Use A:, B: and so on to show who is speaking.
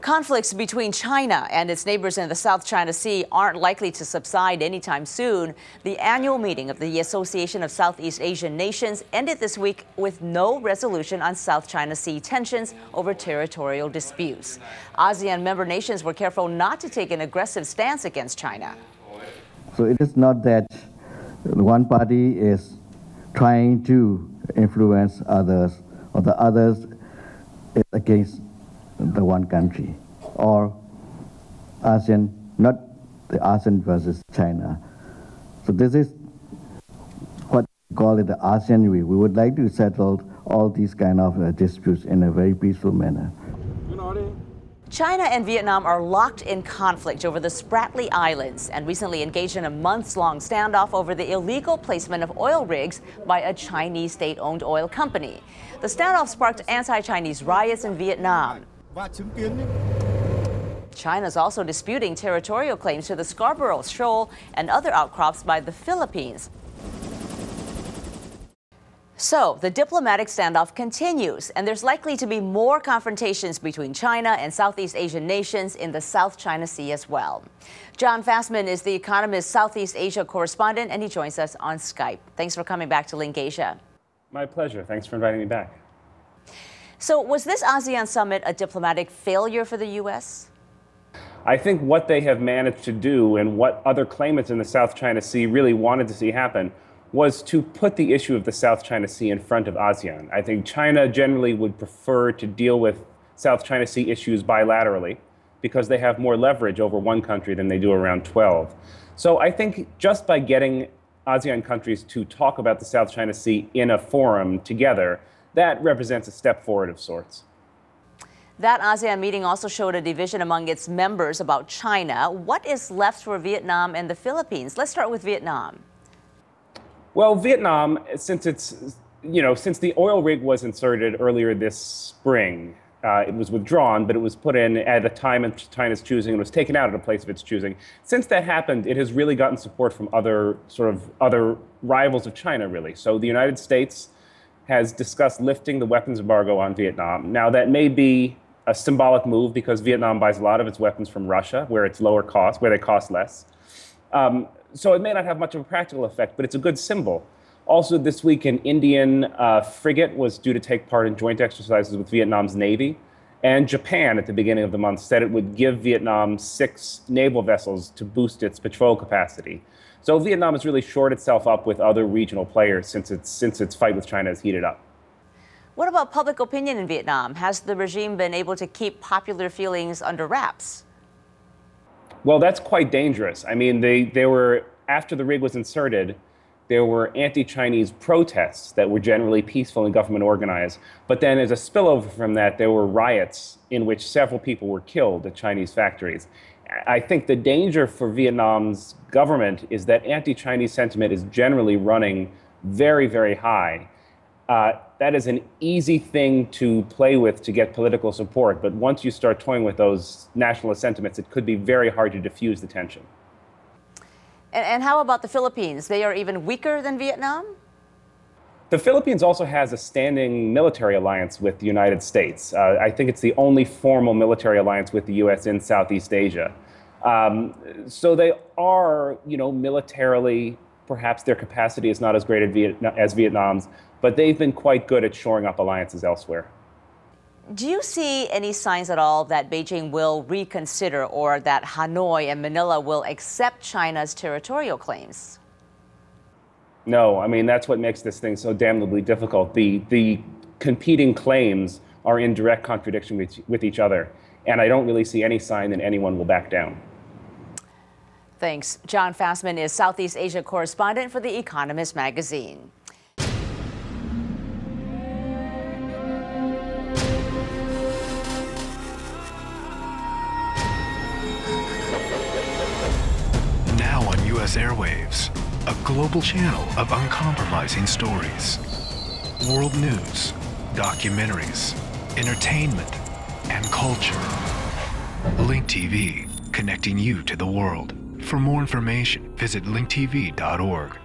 A: Conflicts between China and its neighbors in the South China Sea aren't likely to subside anytime soon. The annual meeting of the Association of Southeast Asian Nations ended this week with no resolution on South China Sea tensions over territorial disputes. ASEAN member nations were careful not to take an aggressive stance against China.
B: So it is not that one party is trying to influence others or the others is against the one country, or ASEAN, not the ASEAN versus China. So this is what we call it the ASEAN way. We would like to settle all these kind of disputes in a very peaceful manner.
A: China and Vietnam are locked in conflict over the Spratly Islands and recently engaged in a months-long standoff over the illegal placement of oil rigs by a Chinese state-owned oil company. The standoff sparked anti-Chinese riots in Vietnam. China is also disputing territorial claims to the Scarborough Shoal and other outcrops by the Philippines. So the diplomatic standoff continues, and there's likely to be more confrontations between China and Southeast Asian nations in the South China Sea as well. John Fasman is the Economist Southeast Asia correspondent, and he joins us on Skype. Thanks for coming back to LinkAsia.
C: My pleasure. Thanks for inviting me back.
A: So was this ASEAN summit a diplomatic failure for the U.S.?
C: I think what they have managed to do and what other claimants in the South China Sea really wanted to see happen was to put the issue of the South China Sea in front of ASEAN. I think China generally would prefer to deal with South China Sea issues bilaterally because they have more leverage over one country than they do around 12. So I think just by getting ASEAN countries to talk about the South China Sea in a forum together, that represents a step forward of sorts.
A: That ASEAN meeting also showed a division among its members about China. What is left for Vietnam and the Philippines? Let's start with Vietnam.
C: Well, Vietnam, since the oil rig was inserted earlier this spring, it was withdrawn, but it was put in at a time of China's choosing and was taken out at a place of its choosing. Since that happened, it has really gotten support from other rivals of China, really. So the United States has discussed lifting the weapons embargo on Vietnam. Now, that may be a symbolic move because Vietnam buys a lot of its weapons from Russia, where it's lower cost, where they cost less. So it may not have much of a practical effect, but it's a good symbol. Also, this week, an Indian frigate was due to take part in joint exercises with Vietnam's Navy. And Japan, at the beginning of the month, said it would give Vietnam 6 naval vessels to boost its patrol capacity. So Vietnam has really shored itself up with other regional players since its fight with China has heated up.
A: What about public opinion in Vietnam? Has the regime been able to keep popular feelings under wraps?
C: Well, that's quite dangerous. I mean, they were, after the rig was inserted, there were anti-Chinese protests that were generally peaceful and government organized. But then as a spillover from that, there were riots in which several people were killed at Chinese factories. I think the danger for Vietnam's government is that anti-Chinese sentiment is generally running very, very high. That is an easy thing to play with to get political support, but once you start toying with those nationalist sentiments, it could be very hard to diffuse the tension.
A: And how about the Philippines? They are even weaker than Vietnam?
C: The Philippines also has a standing military alliance with the United States. I think it's the only formal military alliance with the U.S. in Southeast Asia. So they are, militarily, perhaps their capacity is not as great as Vietnam's, but they've been quite good at shoring up alliances elsewhere.
A: Do you see any signs at all that Beijing will reconsider or that Hanoi and Manila will accept China's territorial claims?
C: No, I mean, that's what makes this thing so damnably difficult. The competing claims are in direct contradiction with each other, and I don't really see any sign that anyone will back down.
A: Thanks. John Fasman is Southeast Asia correspondent for The Economist magazine.
D: Now on U.S. airwaves, a global channel of uncompromising stories. World news, documentaries, entertainment, and culture. Link TV, connecting you to the world. For more information, visit linktv.org.